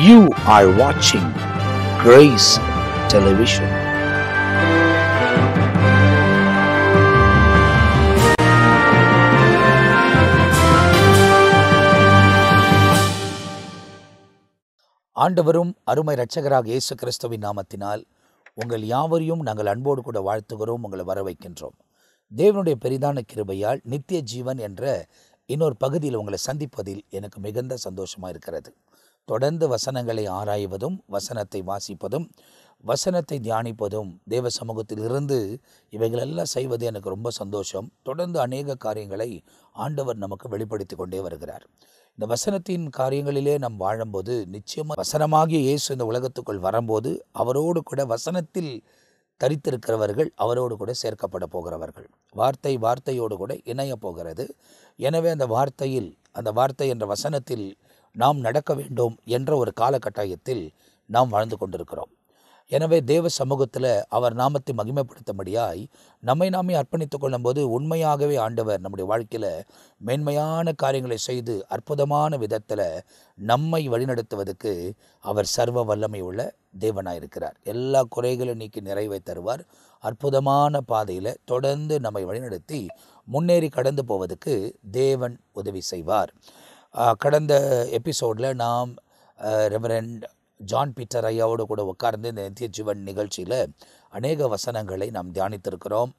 You are watching Grace Television. ஆண்டவரும் அருமை இரட்சகராக இயேசு கிறிஸ்துவின் நாமத்தினால் உங்கள் யாவரையும் நாங்கள் அன்போடு கூட வாழ்த்துகிறோம், உங்களை வரவைக்கின்றோம். தேவனுடைய பெரிதான கிருபையால் நித்திய ஜீவன் என்ற இன்னொரு பகுதியில் உங்களை சந்திப்பதில் எனக்கு மிகுந்த சந்தோஷமாக இருக்கிறது. தொடர்ந்து வசனங்களை ஆராய்வதும், வசனத்தை வாசிப்பதும், வசனத்தை தியானிப்பதும், தேவ சமூகத்தில் இருந்து இவைகளெல்லாம் செய்வது எனக்கு ரொம்ப சந்தோஷம். தொடர்ந்து அநேக காரியங்களை ஆண்டவர் நமக்கு வெளிப்படுத்தி கொண்டே வருகிறார். இந்த வசனத்தின் காரியங்களிலே நாம் வாழும்போது நிச்சயமாக வசனமாகிய இயேசு இந்த உலகத்துக்குள் வரும்போது அவரோடு கூட வசனத்தில் தரித்திருக்கிறவர்கள் அவரோடு கூட சேர்க்கப்பட போகிறவர்கள். வார்த்தையோடு கூட இணைய போகிறது. எனவே அந்த வார்த்தை என்ற வசனத்தில் நாம் நடக்க வேண்டும் என்ற ஒரு காலகட்டாயத்தில் நாம் வாழ்ந்து கொண்டிருக்கிறோம். எனவே தேவ சமூகத்தில் அவர் நாமத்தை மகிமைப்படுத்தும்படியாய் நம்மை நாமே அர்ப்பணித்துக் கொள்ளும் போது உண்மையாகவே ஆண்டவர் நம்முடைய வாழ்க்கையில் மேன்மையான காரியங்களை செய்து அற்புதமான விதத்தில் நம்மை வழிநடத்துவதற்கு அவர் சர்வ வல்லமை உள்ள தேவனாயிருக்கிறார். எல்லா குறைகளும் நீக்கி நிறைவை தருவார். அற்புதமான பாதையில் தொடர்ந்து நம்மை வழிநடத்தி முன்னேறி கடந்து போவதற்கு தேவன் உதவி செய்வார். கடந்த எபிசோடில் நாம் ரெவரண்ட் ஜான் பீட்டர் ஐயாவோடு கூட உட்கார்ந்து இந்த நித்திய ஜீவன் நிகழ்ச்சியில் அநேக வசனங்களை நாம் தியானித்திருக்கிறோம்.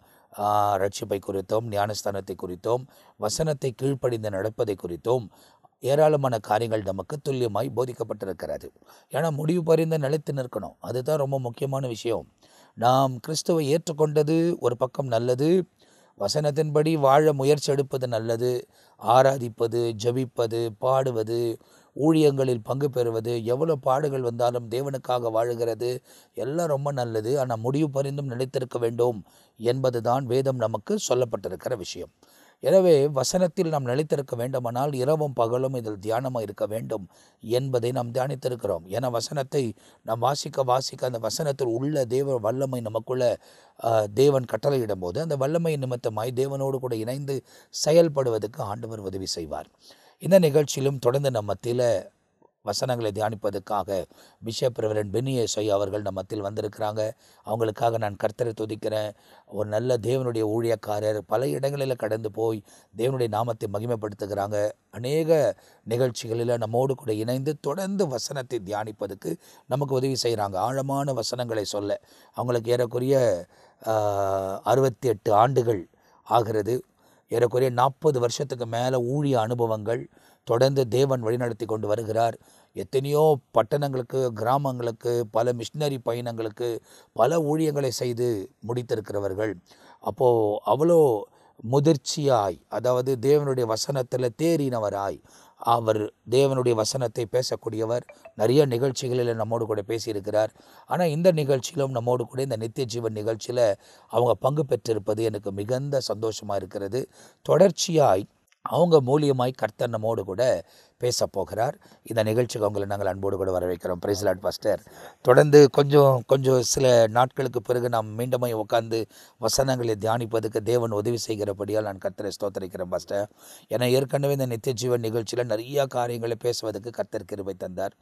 ரட்சிப்பை குறித்தும், ஞானஸ்தானத்தை குறித்தும், வசனத்தை கீழ்ப்படிந்து நடப்பதை குறித்தும் ஏராளமான காரியங்கள் நமக்கு துல்லியமாய் போதிக்கப்பட்டிருக்கிறது. ஏன்னா முடிவு பறிந்து நிலைத்து நிற்கணும், அதுதான் ரொம்ப முக்கியமான விஷயம். நாம் கிறிஸ்துவை ஏற்றுக்கொண்டது ஒரு பக்கம் நல்லது, வசனத்தின்படி வாழ முயற்சி எடுப்பது நல்லது, ஆராதிப்பது, ஜெபிப்பது, பாடுவது, ஊழியங்களில் பங்கு பெறுவது, எவ்வளோ பாடுகள் வந்தாலும் தேவனுக்காக வாழுகிறது எல்லாம் ரொம்ப நல்லது. ஆனால் முடிவு பரிந்தும் நிலைத்திருக்க வேண்டும் என்பது தான் வேதம் நமக்கு சொல்லப்பட்டிருக்கிற விஷயம். எனவே வசனத்தில் நாம் நிலைத்திருக்க வேண்டுமானால் இரவும் பகலும் இதில் தியானமாக இருக்க வேண்டும் என்பதை நாம் தியானித்திருக்கிறோம். ஏன்னா வசனத்தை நாம் வாசிக்க அந்த வசனத்தில் உள்ள தேவ வல்லமை நமக்குள்ள தேவன் கட்டளையிடும் போது அந்த வல்லமை நிமித்தமாய் தேவனோடு கூட இணைந்து செயல்படுவதற்கு ஆண்டவர் உதவி செய்வார். இந்த நிகழ்ச்சியிலும் தொடர்ந்து நம்ம மத்தியில் வசனங்களை தியானிப்பதற்காக பிஷப் ரெவரண்ட் பென்னி ஐயா அவர்கள் நம்ம மத்தியில் வந்திருக்கிறாங்க. அவங்களுக்காக நான் கர்த்தரை துதிக்கிறேன். ஒரு நல்ல தேவனுடைய ஊழியக்காரர், பல இடங்களில் கடந்து போய் தேவனுடைய நாமத்தை மகிமைப்படுத்துகிறாங்க. அநேக நிகழ்ச்சிகளில் நம்மோடு கூட இணைந்து தொடர்ந்து வசனத்தை தியானிப்பதற்கு நமக்கு உதவி செய்கிறாங்க. ஆழமான வசனங்களை சொல்ல அவங்களுக்கு ஏறக்குறைய 68 ஆண்டுகள் ஆகிறது. ஏறக்குறைய 40 வருஷத்துக்கு மேலே ஊழிய அனுபவங்கள். தொடர்ந்து தேவன் வழிநடத்தி கொண்டு வருகிறார். எத்தனையோ பட்டணங்களுக்கு, கிராமங்களுக்கு, பல மிஷினரி பயணங்களுக்கு பல ஊழியங்களை செய்து முடித்திருக்கிறவர்கள். அப்போது அவ்வளோ முதிர்ச்சியாய், அதாவது தேவனுடைய வசனத்தில் தேறினவராய் அவர் தேவனுடைய வசனத்தை பேசக்கூடியவர். நிறைய நிகழ்ச்சிகளில் நம்மோடு கூட பேசியிருக்கிறார். ஆனால் இந்த நிகழ்ச்சியிலும் நம்மோடு கூட இந்த நித்திய ஜீவன் நிகழ்ச்சியில் அவங்க பங்கு பெற்றிருப்பது எனக்கு மிகுந்த சந்தோஷமாக இருக்கிறது. தொடர்ச்சியாய் அவங்க மூலியமாய் கர்த்தர் நம்மோடு கூட பேச போகிறார். இந்த நிகழ்ச்சிக்கு அவங்களை நாங்கள் அன்போடு கூட வரவேற்கிறோம். Praise lord pastor. தொடர்ந்து கொஞ்சம் சில நாட்களுக்கு பிறகு நாம் மீண்டும் உட்கார்ந்து வசனங்களை தியானிப்பதற்கு தேவன் உதவி செய்கிறபடியால் நான் கர்த்தரை ஸ்தோத்திரிக்கிறேன் பாஸ்டர். ஏன்னா ஏற்கனவே இந்த நித்திய ஜீவன் நிகழ்ச்சியில் நிறையா காரியங்களை பேசுவதற்கு கர்த்தர் கிருபை தந்தார்.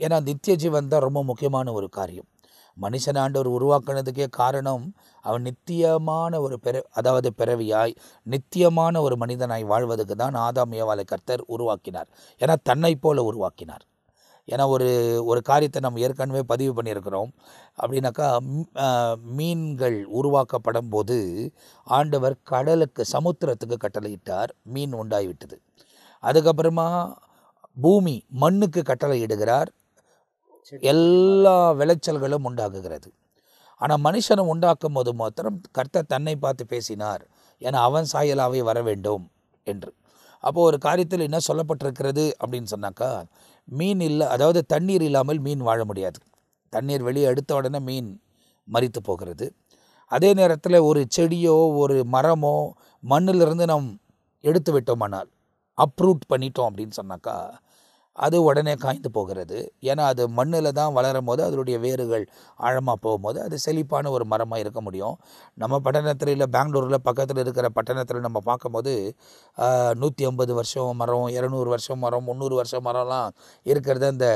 ஏன்னா நித்திய ஜீவன் தான் ரொம்ப முக்கியமான ஒரு காரியம். மனுஷன் ஆண்டவர் உருவாக்குனதுக்கே காரணம் அவன் நித்தியமான ஒரு பிறவியாய் நித்தியமான ஒரு மனிதனாய் வாழ்வதற்கு தான் ஆதாம் ஏவாளை கர்த்தர் உருவாக்கினார். ஏன்னா தன்னை போல உருவாக்கினார். ஏன்னா ஒரு காரியத்தை நம்ம ஏற்கனவே பதிவு பண்ணியிருக்கிறோம். அப்படின்னாக்கா மீன்கள் உருவாக்கப்படும் போது ஆண்டவர் கடலுக்கு, சமுத்திரத்துக்கு கட்டளையிட்டார், மீன் உண்டாகிவிட்டது. அதுக்கப்புறமா பூமி மண்ணுக்கு கட்டளையிடுகிறார், எல்லா விளைச்சல்களும் உண்டாகுகிறது. ஆனால் மனுஷனை உண்டாக்கும் போது மாத்திரம் கர்த்தர் தன்னை பார்த்து பேசினார், ஏன்னா அவன் சாயலாகவே வர வேண்டும் என்று. அப்போது ஒரு காரியத்தில் என்ன சொல்லப்பட்டிருக்கிறது அப்படின்னு சொன்னாக்கா, மீன் இல்லை, அதாவது தண்ணீர் இல்லாமல் மீன் வாழ முடியாது. தண்ணீர் வெளியே எடுத்த உடனே மீன் மரித்து போகிறது. அதே நேரத்தில் ஒரு செடியோ ஒரு மரமோ மண்ணிலிருந்து நாம் எடுத்து விட்டோமானால், அப்ரூட் பண்ணிட்டோம் அப்படின்னு சொன்னாக்கா அது உடனே காய்ந்து போகிறது. ஏன்னா அது மண்ணில் தான் வளரும் போது அதனுடைய வேர்கள் ஆழமாக போகும்போது அது செழிப்பான ஒரு மரமாக இருக்க முடியும். நம்ம பட்டணத்தில் இல்லை பெங்களூரில் பக்கத்தில் இருக்கிற பட்டணத்தில் நம்ம பார்க்கும்போது 150 வருஷம் மரம், 200 வருஷம் மரம், 300 வருஷம் மரம்லாம் இருக்கிறத இந்த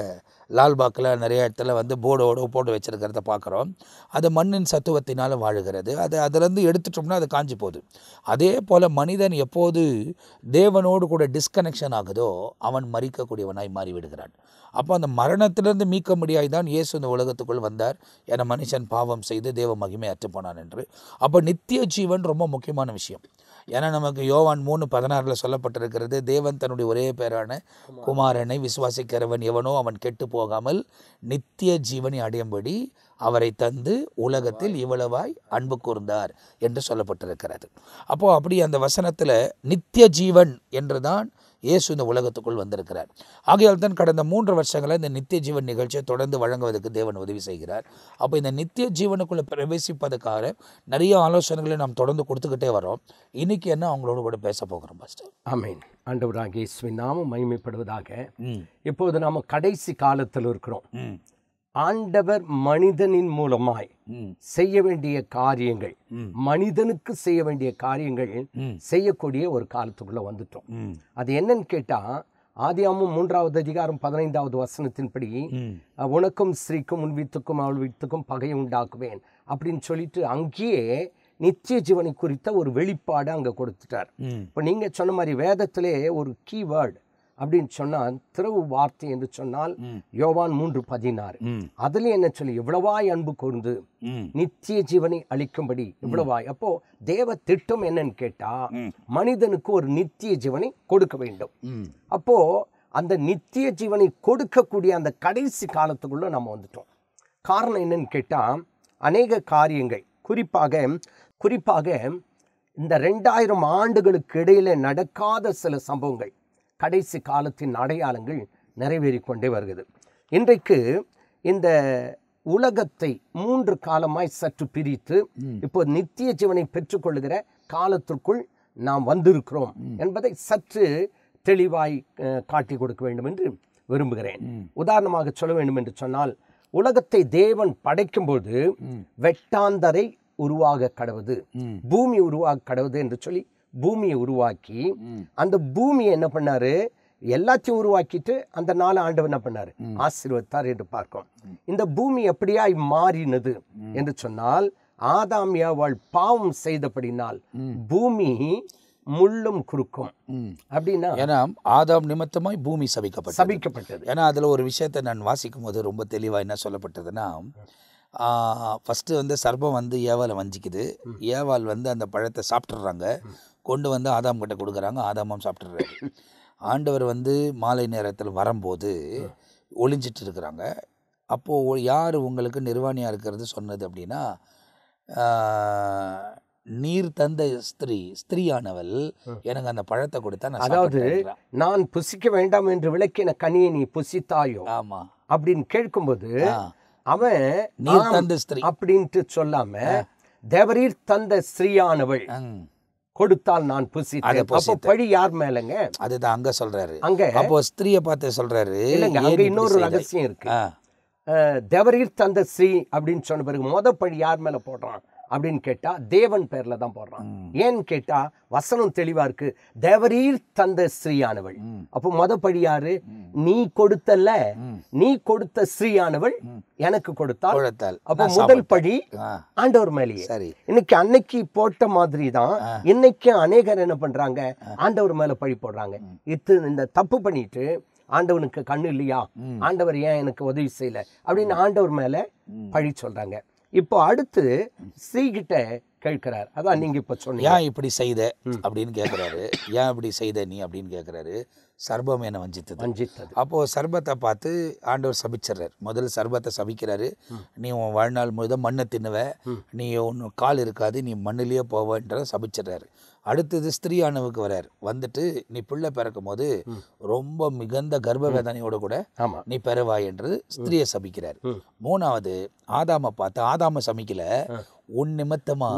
லால்பாக்கில் நிறைய இடத்துல வந்து போர்டோடு போட்டு வச்சுருக்கிறத பார்க்குறோம். அது மண்ணின் சத்துவத்தினால் வாழுகிறது. அதுலேருந்து எடுத்துட்டோம்னா அது காஞ்சி போகுது. அதே போல் மனிதன் எப்போது தேவனோடு கூட டிஸ்கனெக்ஷன் ஆகுதோ அவன் மரிக்கக்கூடியவனாய் மாறிவிடுகிறான். அப்போ அந்த மரணத்திலிருந்து மீட்க முடியாய் தான் இயேசு இந்த உலகத்துக்குள் வந்தார். என மனுஷன் பாவம் செய்து தேவ மகிமை அற்று போனான் என்று. அப்போ நித்திய ஜீவன் ரொம்ப முக்கியமான விஷயம். ஏன்னா நமக்கு யோவான் 3:16 சொல்லப்பட்டிருக்கிறது, தேவன் தன்னுடைய ஒரே பேரான குமாரனை விசுவாசிக்கிறவன் எவனோ அவன் கெட்டு போகாமல் நித்திய ஜீவனை அடையும்படி அவரை தந்து உலகத்தில் இவ்வளவாய் அன்பு கூர்ந்தார் என்று சொல்லப்பட்டிருக்கிறது. அப்போது அப்படி அந்த வசனத்தில் நித்திய ஜீவன் என்று தான் இயேசு இந்த உலகத்துக்குள் வந்திருக்கிறார். ஆகையால் தான் கடந்த 3 வருஷங்களில் இந்த நித்திய ஜீவன் நிகழ்ச்சியை தொடர்ந்து வழங்குவதற்கு தேவன் உதவி செய்கிறார். அப்போ இந்த நித்திய ஜீவனுக்குள்ளே பிரவேசிப்பதற்காக நிறைய ஆலோசனைகளை நாம் தொடர்ந்து கொடுத்துக்கிட்டே வரோம். இன்னைக்கு என்ன அவங்களோட கூட பேச போகிறோம் பாஸ்டர்? ஆமென். ஆண்டவராகிய இயேசுவின் நாமம் மகிமைப்படுவதாக. இப்போது நாம் கடைசி காலத்தில் இருக்கிறோம். ஆண்டவர் மனிதனின் மூலமாய் செய்ய வேண்டிய காரியங்கள், மனிதனுக்கு செய்ய வேண்டிய காரியங்கள் செய்யக்கூடிய ஒரு காலத்துக்குள்ள வந்துட்டோம். அது என்னன்னு கேட்டா, ஆதியாகமம் 3வது அதிகாரம் 15வது வசனத்தின்படி, உனக்கும் ஸ்திரீக்கும் உன் வீட்டுக்கும் அவள் வீட்டுக்கும் பகையை உண்டாக்குவேன் அப்படின்னு சொல்லிட்டு அங்கேயே நித்திய ஜீவனை குறித்த ஒரு வெளிப்பாடு அங்க கொடுத்துட்டார். இப்போ நீங்க சொன்ன மாதிரி வேதத்திலே ஒரு கீவேர்டு அப்படின்னு சொன்னால், திறவு வார்த்தை என்று சொன்னால் யோவான் 3:16. அதுல என்ன சொல்லி, இவ்வளவாய் அன்பு கூர்ந்து நித்திய ஜீவனை அளிக்கும்படி இவ்வளவாய். அப்போ தேவ திட்டம் என்னன்னு கேட்டா, மனிதனுக்கு ஒரு நித்திய ஜீவனை கொடுக்க வேண்டும். அப்போ அந்த நித்திய ஜீவனை கொடுக்கக்கூடிய அந்த கடைசி காலத்துக்குள்ள நம்ம வந்துட்டோம். காரணம் என்னன்னு கேட்டா, அநேக காரியங்கள், குறிப்பாக இந்த 2000 ஆண்டுகளுக்கு இடையில நடக்காத சில சம்பவங்கள், கடைசி காலத்தின் அடையாளங்கள் நிறைவேறிக்கொண்டே வருகிறது. இன்றைக்கு இந்த உலகத்தை 3 காலமாய் சற்று பிரித்து இப்போ நித்திய ஜீவனை பெற்றுக்கொள்ளுகிற காலத்திற்குள் நாம் வந்திருக்கிறோம் என்பதை சற்று தெளிவாய் காட்டி கொடுக்க வேண்டும் என்று விரும்புகிறேன். உதாரணமாக சொல்ல வேண்டும் என்று சொன்னால், உலகத்தை தேவன் படைக்கும்போது வெட்டாந்தரை உருவாக கடவுது, பூமி உருவாக கடவுது என்று சொல்லி பூமியை உருவாக்கி, அந்த பூமியை என்ன பண்ணாரு, எல்லாத்தையும் உருவாக்கிட்டு அந்த 4 ஆண்டவர் என்ன பண்ணாரு, ஆசீர்வதித்தார் என்று பார்க்கிறோம். இந்த பூமி எப்படியாய் மாறினது என்று சொன்னால், ஆதாம் ஏவாள் பாவம் செய்தபடினால் பூமி முள்ளும் குறுக்கும். அப்படின்னா ஏன்னா ஆதாம் நிமித்தமாய் பூமி சபிக்கப்பட்டது. ஏன்னா அதில் ஒரு விஷயத்தை நான் வாசிக்கும் போது ரொம்ப தெளிவாக என்ன சொல்லப்பட்டதுன்னா, ஃபஸ்ட்டு வந்து சர்ப்பம் வந்து ஏவாளை வஞ்சிக்குது. ஏவாள் வந்து அந்த பழத்தை சாப்பிட்றாங்க, கொண்டு வந்து ஆதாம் கிட்ட கொடுக்குறாங்க, ஆதாமும் சாப்பிட்றாரு. ஆண்டவர் வந்து மாலை நேரத்தில் வரும்போது ஒளிஞ்சிட்டு இருக்கிறாங்க. அப்போது யார் உங்களுக்கு நிர்வாணியாக இருக்கிறது சொன்னது அப்படின்னா, நீர் தந்த ஸ்திரீயானவள் எனக்கு அந்த பழத்தை கொடுத்தா, அதாவது நான் புசிக்க வேண்டாம் என்று விளக்கின கனியை நீ புசித்தாயோ ஆமா அப்படின்னு கேட்கும்போது, அவன் நீர் தந்த ஸ்திரீ அப்படின்ட்டு சொல்லாம, தேவரீர் தந்த ஸ்திரீயானவள் கொடுத்தால் நான் புசித்தேன். அப்போ பழி யார் மேலங்க? அதுதான் அங்க சொல்றாரு. அங்க அப்போ ஸ்திரீயை பார்த்து சொல்றாரு. இல்லைங்க, அங்க இன்னொரு ரகசியம் இருக்கு. தேவரீர் தந்த ஸ்ரீ அப்படின்னு சொன்ன பிறகு பழி யார் மேல போடுறான் அப்படின்னு கேட்டா, தேவன் பேர்ல தான் போடுறான். ஏன்னு கேட்டா வசனம் தெளிவா இருக்கு, தேவரீர் தந்த ஸ்ரீயானவள். அப்போ பழி யாரு? நீ கொடுத்தல்ல, நீ கொடுத்த ஸ்ரீயானவள் எனக்கு கொடுத்தாள். அப்போ முதல் பழி ஆண்டவர் மேலேயே. இன்னைக்கு அன்னைக்கு போட்ட மாதிரி தான் இன்னைக்கு அநேகர் என்ன பண்றாங்க, ஆண்டவர் மேல பழி போடுறாங்க. இந்த தப்பு பண்ணிட்டு, ஆண்டவனுக்கு கண்ணு இல்லையா, ஆண்டவர் ஏன் எனக்கு உதவி செய்யல அப்படின்னு ஆண்டவர் மேல பழி சொல்றாங்க. இப்போ அடுத்து ஸ்ரீகிட்ட கேட்கிறார். அதான் நீங்க இப்ப சொன்னீங்க, ஏன் இப்படி செய்த அப்படின்னு கேட்கிறாரு. ஏன் இப்படி செய்த நீ அப்படின்னு கேட்கிறாரு. சர்பம் என வஞ்சித்தது. அப்போ சர்பத்தை பார்த்து ஆண்டவர் சபிச்சிடுறாரு. முதல் சர்பத்தை சபிக்கிறாரு. நீ உன் வாழ்நாள் முழுதும் மண்ணை தின்னுவ, நீ ஒன்று கால் இருக்காது, நீ மண்ணிலேயே போவன்ற சபிச்சிடுறாரு. அடுத்தது ஸ்திரீயானவுக்கு வர்றார். வந்துட்டு நீ பிள்ளை பிறக்கும் போது ரொம்ப மிகுந்த கர்ப்ப வேதனையோட கூட நீ பெறுவாய் என்று ஸ்திரீயை சபிக்கிறார். மூணாவது ஆதாமை பார்த்து, ஆதாம சபிக்கல, உன் நிமித்தமா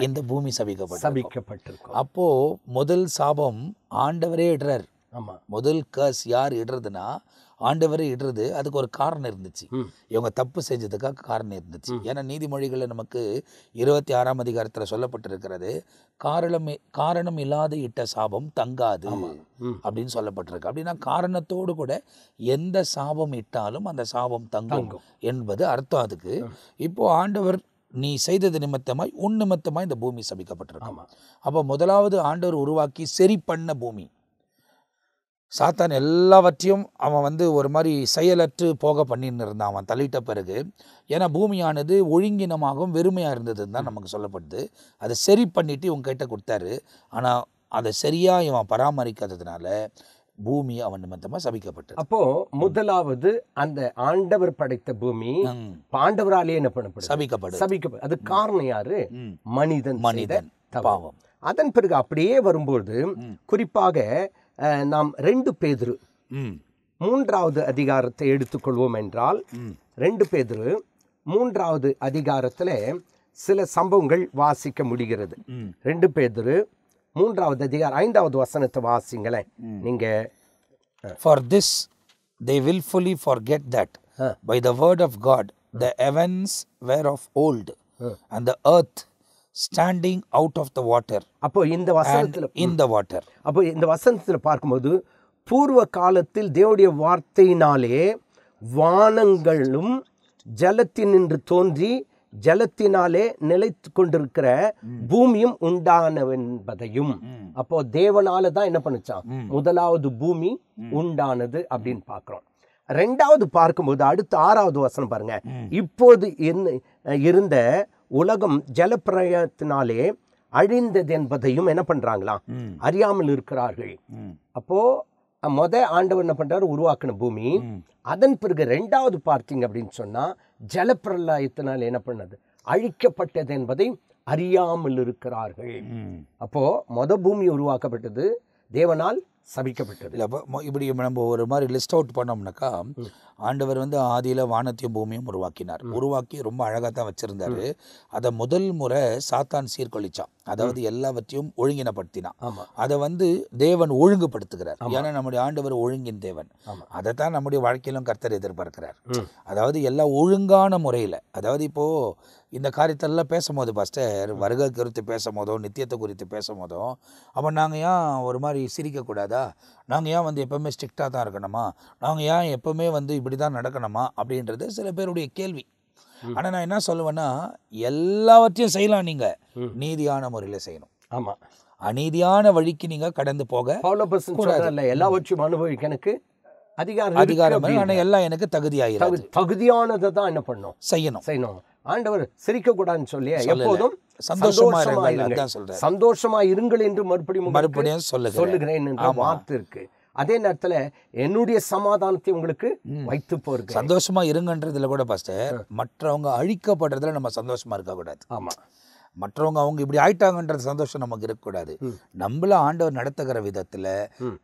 இந்த பூமி சபிக்கப்பட்டிருக்கும். அப்போ முதல் சாபம் ஆண்டவரே இடுறார். ஆமாம். முதல் கர்ஸ் யார் இடுறதுன்னா ஆண்டவரே இடுறது. அதுக்கு ஒரு காரணம் இருந்துச்சு. இவங்க தப்பு செஞ்சதுக்காக காரணம் இருந்துச்சு. ஏன்னா நீதிமொழிகளில் நமக்கு 26ஆம் அதிகாரத்தில் சொல்லப்பட்டிருக்கிறது, காரணம் இல்லாத இட்ட சாபம் தங்காது அப்படின்னு சொல்லப்பட்டிருக்கு. அப்படின்னா காரணத்தோடு கூட எந்த சாபம் இட்டாலும் அந்த சாபம் தங்கும் என்பது அர்த்தம் அதுக்கு. இப்போ ஆண்டவர் நீ செய்தது நிமித்தமாய் உன் நிமித்தமாய் இந்த பூமி சபிக்கப்பட்டிருக்கும். அப்போ முதலாவது ஆண்டவர் உருவாக்கி சரி பண்ண பூமி. சாத்தான் எல்லாவற்றையும் அவன் ஒரு மாதிரி செயலற்று போக பண்ணின்னு இருந்தான் அவன் தள்ளிட்ட பிறகு. ஏன்னா பூமியானது ஒழுங்கினமாகவும் வெறுமையாக இருந்ததுன்னு தான் நமக்கு சொல்லப்படுது. அதை சரி பண்ணிட்டு இவன் கிட்ட கொடுத்தாரு. ஆனால் அதை சரியாக இவன் பராமரிக்காததுனால பூமி அவன் நிமித்தமாக சபிக்கப்பட்டது. அப்போ முதலாவது அந்த ஆண்டவர் படைத்த பூமி ஆண்டவராலே என்ன பண்ணப்படும்? சபிக்கப்படும். அது காரணம் யாரு? மனிதன் பாவம். அதன் பிறகு அப்படியே வரும்போது குறிப்பாக நாம் 2 பேதுரு 3வது அதிகாரத்தை எடுத்துக்கொள்வோம் என்றால் 2 பேதுரு 3வது அதிகாரத்தில் சில சம்பவங்கள் வாசிக்க முடிகிறது. 2 பேதுரு 3வது அதிகாரம் 5வது வசனத்தை வாசிங்களேன் நீங்க. For this they willfully forget that by the word of God the heavens were of old and the earth standing out of the water. அப்போ இந்த வசனத்துல in the water. அப்போ இந்த வசனத்தில் பார்க்கும்போது பூர்வ காலத்தில் தேவனுடைய வார்த்தையினாலே வானங்களும் ஜலத்தினின்று தோன்றி ஜலத்தினாலே நிலைத்து கொண்டிருக்கிற பூமியும் உண்டானவென்பதையும். அப்போ தேவனால தான் என்ன பண்ணுச்சான் முதலாவது பூமி உண்டானது அப்படின்னு பார்க்கிறோம். 2வது பார்க்கும்போது அடுத்த 6வது வசனம் பாருங்க. இப்போது இருந்த உலகம் ஜலப்பிரயத்தினாலே அழிந்தது என்பதையும் என்ன பண்றாங்களாம் அறியாமல் இருக்கிறார்கள். அப்போ ஆண்டவர் என்ன பண்றாரு? உருவாக்கின பூமி. அதன் பிறகு 2வது பார்த்தீங்க அப்படின்னு சொன்னா ஜலப்பிரளயத்தினால் என்ன பண்ணது? அழிக்கப்பட்டது என்பதை அறியாமல் இருக்கிறார்கள். அப்போ பூமி உருவாக்கப்பட்டது, தேவனால் சபிக்கப்பட்டது. இல்லை இப்படி நம்ம ஒரு மாதிரி லிஸ்ட் அவுட் பண்ணோம்னாக்கா ஆண்டவர் ஆதியில் வானத்தையும் பூமியும் உருவாக்கி ரொம்ப அழகாக தான் வச்சுருந்தாரு. அதை முதல் முறை சாத்தான் சீர்கொழிச்சான். அதாவது எல்லாவற்றையும் ஒழுங்கினப்படுத்தினான். அதை தேவன் ஒழுங்குபடுத்துகிறார். ஏன்னா நம்முடைய ஆண்டவர் ஒழுங்கின் தேவன். அதை தான் நம்முடைய வாழ்க்கையிலும் கர்த்தர் எதிர்பார்க்கிறார். அதாவது எல்லாம் ஒழுங்கான முறையில். அதாவது இப்போது இந்த காரியத்தெல்லாம் பேசும்போது பாஸ்டர் வருகை குறித்து பேசும் போதோ நித்தியத்தை குறித்து பேசும் போதோ அப்போ நாங்கள் ஏன் ஒரு மாதிரி சிரிக்கக்கூடாதா? நாங்கள் ஏன் எப்போவுமே ஸ்ட்ரிக்டாக தான் இருக்கணுமா? நாங்கள் ஏன் எப்போவுமே இப்படி தான் நடக்கணுமா அப்படின்றது சில பேருடைய கேள்வி. ஆனால் நான் என்ன சொல்லுவேன்னா எல்லாவற்றையும் செய்யலாம், நீங்கள் நீதியான முறையில் செய்யணும். ஆமாம், அநீதியான வழிக்கு நீங்கள் கடந்து போக எல்லாவற்றையும் அனுபவிக்க எனக்கு அதிகாரம் ஆனால் எல்லாம் எனக்கு தகுதியானதை தான் என்ன பண்ணணும் செய்யணும். ஆண்டவர் சிரிக்க கூடாதுன்னு சொல்லி எப்போதும் சந்தோஷமா இருங்கள் என்று மறுபடியும் சொல்லுகிறேன் என்ற வார்த்தை இருக்கு. அதே நேரத்துல என்னுடைய சமாதானத்தை உங்களுக்கு வைத்து போறேன். சந்தோஷமா இருங்கன்றதுல கூட பாஸ்டர் மற்றவங்க அழிக்கப்படுறதுல நம்ம சந்தோஷமா இருக்க கூடாது. ஆமா, மற்றவங்க அவங்க இப்படி ஆயிட்டாங்கன்றது சந்தோஷம் நமக்கு இருக்கக்கூடாது. நம்மள ஆண்டவர் நடத்துகிற விதத்துல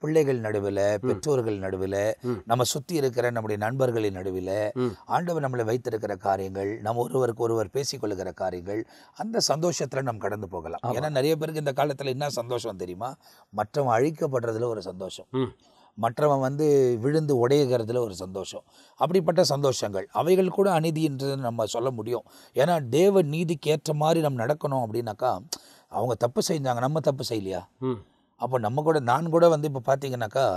பிள்ளைகள் நடுவில், பெற்றோர்கள் நடுவில், நம்ம சுத்தி இருக்கிற நம்முடைய நண்பர்களின் நடுவில் ஆண்டவர் நம்மளை வைத்திருக்கிற காரியங்கள், நம்ம ஒருவருக்கு ஒருவர் பேசிக்கொள்ளுகிற காரியங்கள், அந்த சந்தோஷத்துல நம்ம கடந்து போகலாம். ஏன்னா நிறைய பேருக்கு இந்த காலத்துல என்ன சந்தோஷம் தெரியுமா? மற்றவங்க அழிக்கப்படுறதுல ஒரு சந்தோஷம், மற்றவன் விழுந்து உடையகிறதுல ஒரு சந்தோஷம். அப்படிப்பட்ட சந்தோஷங்கள் அவைகள் கூட அநீதின்றது நம்ம சொல்ல முடியும். ஏன்னா தேவ நீதிக்கு ஏற்ற மாதிரி நம்ம நடக்கணும் அப்படின்னாக்கா அவங்க தப்பு செஞ்சாங்க, நம்ம தப்பு செய்யலையா? அப்போ நான் கூட இப்போ பார்த்தீங்கன்னாக்கா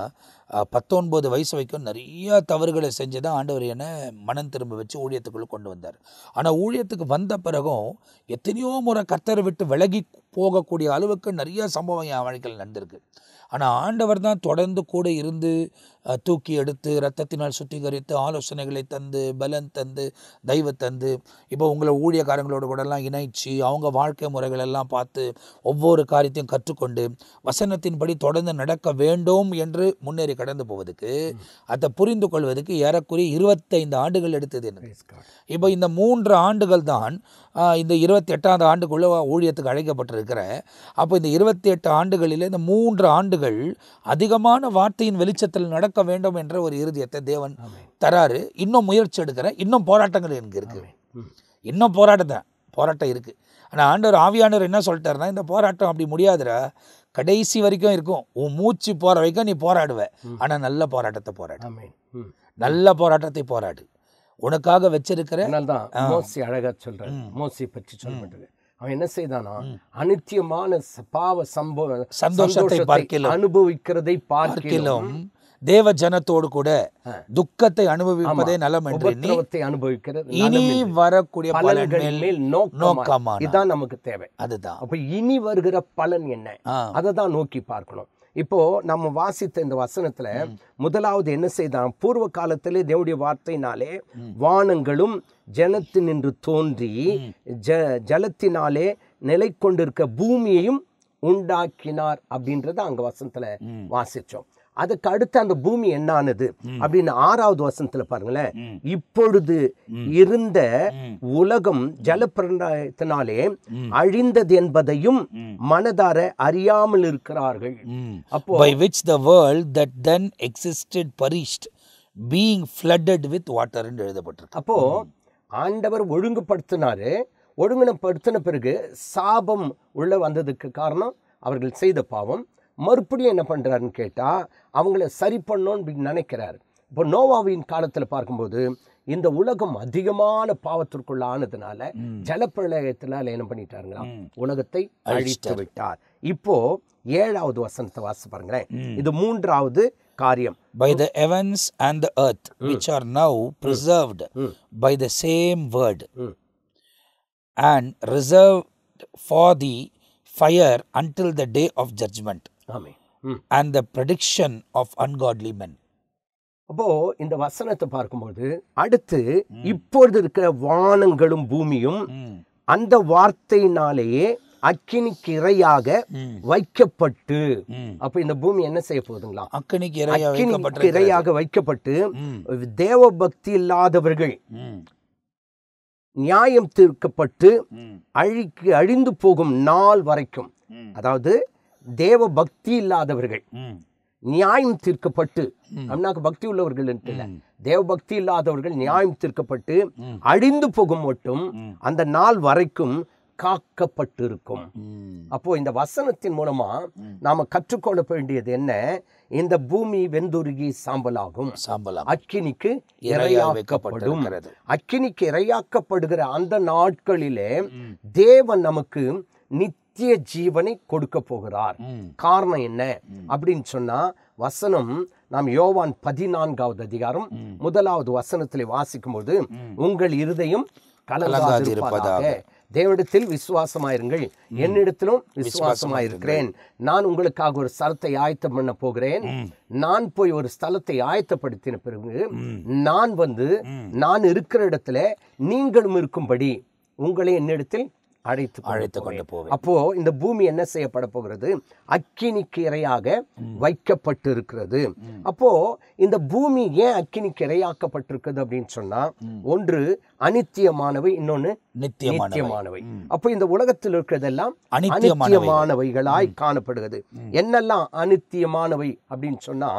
19 வயசு வரைக்கும் நிறைய தவறுகளை செஞ்சு தான் ஆண்டவர் என்னை மனம் திரும்ப வச்சு ஊழியத்துக்குள்ளே கொண்டு வந்தார். ஆனால் ஊழியத்துக்கு வந்த பிறகும் எத்தனையோ முறை கர்த்தரை விட்டு விலகி போகக்கூடிய அளவுக்கு நிறைய சம்பவம் என் வாழ்க்கையில் நடந்திருக்கு. ஆனால் ஆண்டவர் தான் தொடர்ந்து கூட இருந்து தூக்கி எடுத்து இரத்தத்தினால் சுத்திகரித்து ஆலோசனைகளை தந்து பலன் தந்து தெய்வ தந்து இப்போ உங்களை ஊழியக்காரங்களோட கூடலாம் இணைச்சி அவங்க வாழ்க்கை முறைகளெல்லாம் பார்த்து ஒவ்வொரு காரியத்தையும் கற்றுக்கொண்டு வசனத்தின்படி தொடர்ந்து நடக்க வேண்டும் என்று முன்னேறி கடந்து போவதுக்கு, அதை புரிந்து கொள்வதற்கு ஏறக்குறைய 25 ஆண்டுகள் எடுத்தது எனக்கு. இப்போ இந்த 3 ஆண்டுகள் தான் இந்த 28வது ஆண்டுக்குள்ளே ஊழியத்துக்கு அழைக்கப்பட்டிருக்கிறேன். அப்போ இந்த 28 ஆண்டுகளில் இந்த 3 ஆண்டுகள் அதிகமான வார்த்தையின் வெளிச்சத்தில் நடக்க வேண்டும் என்ற ஒரு இறுதியத்தை தேவன் தராரு. இன்னும் முயற்சி எடுக்கிறேன், இன்னும் போராட்டங்கள் எனக்கு இருக்குது, இன்னும் போராட்டம் இருக்குது. ஆனால் ஆண்டவர் ஆவியானவர் என்ன சொல்லிட்டாருன்னா, இந்த போராட்டம் அப்படி முடியாதுடா, கடைசி வரைக்கும் இருக்கும். உன் மூச்சு போற வரைக்கும் நீ போராடுவ. ஆனா நல்ல போராட்டத்தை போராடு. ஆமென். நல்ல போராட்டத்தை போராடு. உனக்காக வச்சிருக்கிற அதனால்தான் மோசி அழகா சொல்றாரு. மோசி பற்றி சொல்லப்பட்டது. அவன் என்ன செய்தானா, அனித்தியமான பாவ சந்தோஷத்தை அனுபவிக்கிறதை பார்க்கிலும் தேவ ஜனத்தோடு கூட துக்கத்தை அனுபவிப்பதே நலம் என்று அனுபவிக்கிறது. இனி வரக்கூடிய பலன்கள் மேல் நோக்கமா, இதுதான் நமக்கு தேவை. அதுதான். அப்ப இனி வருகிற பலன் என்ன, அதை தான் நோக்கி பார்க்கணும். இப்போ நம்ம வாசித்த இந்த வசனத்துல முதலாவது என்ன செய்தான், பூர்வ காலத்திலே தேவனுடைய வார்த்தையினாலே வானங்களும் ஜலத்தினின்று தோன்றி ஜலத்தினாலே நிலை கொண்டிருக்க பூமியையும் உண்டாக்கினார் அப்படின்றத அங்க வசனத்துல வாசிச்சோம். அதுக்கு அடுத்து அந்த பூமி என்ன ஆனது அப்படின்னு 6வது வசனத்துல பாருங்களேன். இப்பொழுது இருந்த உலகம் ஜலப்பிரளயத்தினாலே அழிந்தது என்பதையும் மனதார அறியாமல் இருக்கிறார்கள். அப்போ by which the world that then existed perished, being flooded with water என்று எழுதப்பட்டிருக்கு. அப்போ ஆண்டவர் ஒழுங்குபடுத்தினாரு. ஒழுங்குபடுத்தின பிறகு சாபம் உள்ள வந்ததுக்கு காரணம் அவர்கள் செய்த பாவம். மறுபடியும் என்ன பண்றாருன்னு கேட்டா, அவங்கள சரி பண்ணணும்னு நினைக்கிறாரு. இப்போ நோவாவின் காலத்துல பார்க்கும்போது இந்த உலகம் அதிகமான பாவத்திற்குள்ள ஆனதுனால ஜலப்பிரளயத்தினால என்ன பண்ணிட்டாருங்களா, உலகத்தை அழித்து விட்டார். இப்போ 7வது வசனத்தை வாசி பாருங்களேன். இது 3வது காரியம். By the heavens and the earth which are now preserved by the same word and reserved for the fire until the day of judgment and the prediction of ungodly men. அப்போ இந்த வசனத்தை பார்க்கும்போது அடுத்து இப்பொழுது இருக்கிற வானங்களும் பூமியும் அந்த வார்த்தையினாலேயே அக்கினிக்கு இரையாக வைக்கப்பட்டு, அப்ப இந்த பூமி என்ன செய்ய போகுதுங்களா, அக்கினிக்கு இரையாக வைக்கப்பட்டு தேவ பக்தி இல்லாதவர்கள் நியாயம் தீர்க்கப்பட்டு அழிந்து போகும் நாள் வரைக்கும், அதாவது தேவ பக்தி இல்லாதவர்கள் நியாயம் தீர்க்கப்பட்டு, அம்னாக்கு பக்தி உள்ளவர்கள் இல்லை, தேவ பக்தி இல்லாதவர்கள் நியாயம் தீர்க்கப்பட்டு அழிந்து போகும் மட்டும் அந்த நாள் வரைக்கும் காக்கப்பட்டிருக்கும். அப்போ இந்த வசனத்தின் மூலமா நாம கற்றுக்கொள்ள வேண்டியது என்ன, இந்த பூமி வெந்துருகி சாம்பலாகும், அக்கினிக்கு இரையாக்கப்படும். அக்கினிக்கு இரையாக்கப்படுகிற அந்த நாட்களிலே தேவன் நமக்கு நித்திய ஜீவனை கொடுக்க போகிறார். காரணம் என்ன அப்படின்னு சொன்னா, வசனம் நாம் யோவான் 14வது அதிகாரம் 1வது வசனத்திலே வாசிக்கும் போது, உங்கள் இருதயம் கலங்காதிருப்பதாக, தேவனிடத்தில் விசுவாசமாயிருங்கள், என்னிடத்திலும் விசுவாசமாயிருக்கிறேன். நான் உங்களுக்காக ஒரு ஸ்தலத்தை ஆயத்தம் பண்ண போகிறேன். நான் போய் ஒரு ஸ்தலத்தை ஆயத்தப்படுத்தின பிறகு நான் வந்து நான் இருக்கிற இடத்துல நீங்களும் இருக்கும்படி உங்களை என்னிடத்தில் அழைத்து கொண்டு போவேன். அப்போ இந்த பூமி என்ன செய்யப்பட போகிறது, அக்கினிக்கு இரையாக வைக்கப்பட்டு இருக்கிறது. அப்போ இந்த பூமி ஏன் அக்கினிக்கு இரையாக்கப்பட்டிருக்குது அப்படின்னு சொன்னா, ஒன்று அனித்தியமானவை, இன்னொன்னு நித்தியமானவை. அப்போ இந்த உலகத்தில் இருக்கிறதெல்லாம் அனித்தியமானவைகளாய் காணப்படுகிறது. என்னெல்லாம் அனித்தியமானவை அப்படின்னு சொன்னா,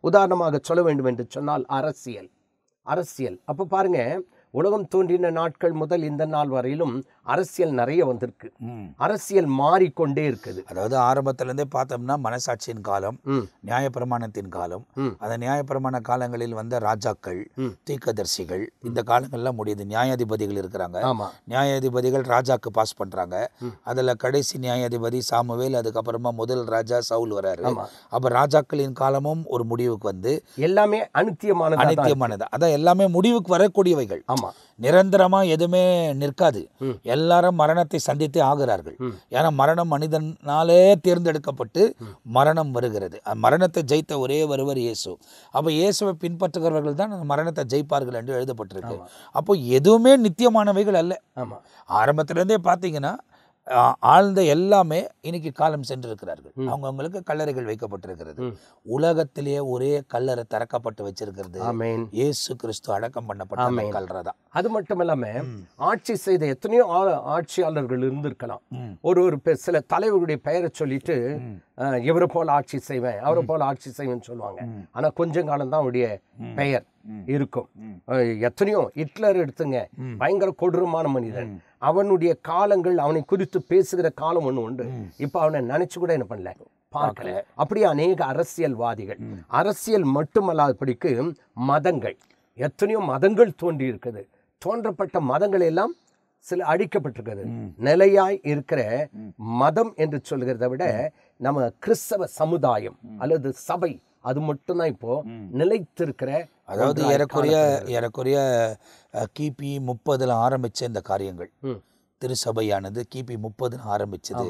உதாரணமாக சொல்ல வேண்டும் என்று சொன்னால் அரசியல். அப்ப பாருங்க, உலகம் தோன்றின நாட்கள் முதல் இந்த நாள் வரையிலும் அரசியல் நிறைய வந்திருக்கு. அரசியல் மாறிக்கொண்டே இருக்குது. அதாவது ஆரம்பத்திலிருந்தே பார்த்தோம்னா மனசாட்சியின் காலம், நியாயப்பிரமாணத்தின் காலம், அந்த நியாயப்பிரமாண காலங்களில் வந்த ராஜாக்கள், தீர்க்கதரிசிகள், இந்த காலங்கள்லாம் முடியுது. நியாயாதிபதிகள் இருக்கிறாங்க. நியாயாதிபதிகள் ராஜாக்கு பாஸ் பண்றாங்க. அதுல கடைசி நியாயாதிபதி சாமுவேல், அதுக்கப்புறமா முதல் ராஜா சவுல் வராரு. அப்ப ராஜாக்களின் காலமும் ஒரு முடிவுக்கு வந்து எல்லாமே அனித்தியமானது. அதான் எல்லாமே முடிவுக்கு வரக்கூடியவைகள். நிரந்தரமா எதுவுமே நிற்காது. எல்லாரும் மரணத்தை சந்தித்தே ஆகிறார்கள். ஏன்னா மரணம் மனிதனாலே தேர்ந்தெடுக்கப்பட்டு மரணம் வருகிறது. மரணத்தை ஜெயித்த ஒரே ஒருவர் இயேசு. அப்போ இயேசுவை பின்பற்றுகிறவர்கள் தான் மரணத்தை ஜெயிப்பார்கள் என்று எழுதப்பட்டிருக்கு. அப்போ எதுவுமே நித்தியமானவைகள் அல்ல. ஆரம்பத்திலிருந்தே பார்த்தீங்கன்னா ஆழ்ந்த எல்லாமே இன்னைக்கு காலம் சென்றிருக்கிறார்கள். அவங்களுக்கு கல்லறைகள் வைக்கப்பட்டிருக்கிறது. உலகத்திலேயே ஒரே கல்லறை திறக்கப்பட்டு வச்சிருக்கிறது இயேசு கிறிஸ்து அடக்கம் பண்ணப்பட்ட கல்லறை. அது மட்டும் இல்லாம ஆட்சி செய்த எத்தனையோ ஆட்சியாளர்கள் இருந்திருக்கலாம். ஒரு சில தலைவர்களுடைய பெயரை சொல்லிட்டு இவரை போல ஆட்சி செய்வேன், அவரை போல ஆட்சி செய்வேன்னு சொல்லுவாங்க. ஆனா கொஞ்ச காலம் தான் அவருடைய பெயர் இருக்கும். எத்தனையோ ஹிட்லர் எடுத்துங்க, பயங்கர கொடூரமான மனிதன். அவனுடைய காலங்கள், அவனை குறித்து பேசுகிற காலம் ஒண்ணு உண்டு. இப்ப அவனை நினைச்சு கூட என்ன பண்ணல, பார்க்கல. அப்படியே அநேக அரசியல்வாதிகள், அரசியல் மட்டுமல்லாதபடிக்கு மதங்கள், எத்தனையோ மதங்கள் தோன்றி இருக்குது. தோன்றப்பட்ட மதங்கள் எல்லாம் சில அழிக்கப்பட்டிருக்கிறது. நிலையாய் இருக்கிற மதம் என்று சொல்கிறத விட நம்ம கிறிஸ்தவ சமுதாயம் அல்லது சபை, அது மட்டும்தான் இப்போ நிலைத்திருக்கிற. அதாவது ஏறக்குறைய கிபி 30 ஆரம்பிச்ச இந்த காரியங்கள், திருச்சபையானது கிபி 30 ஆரம்பிச்சது,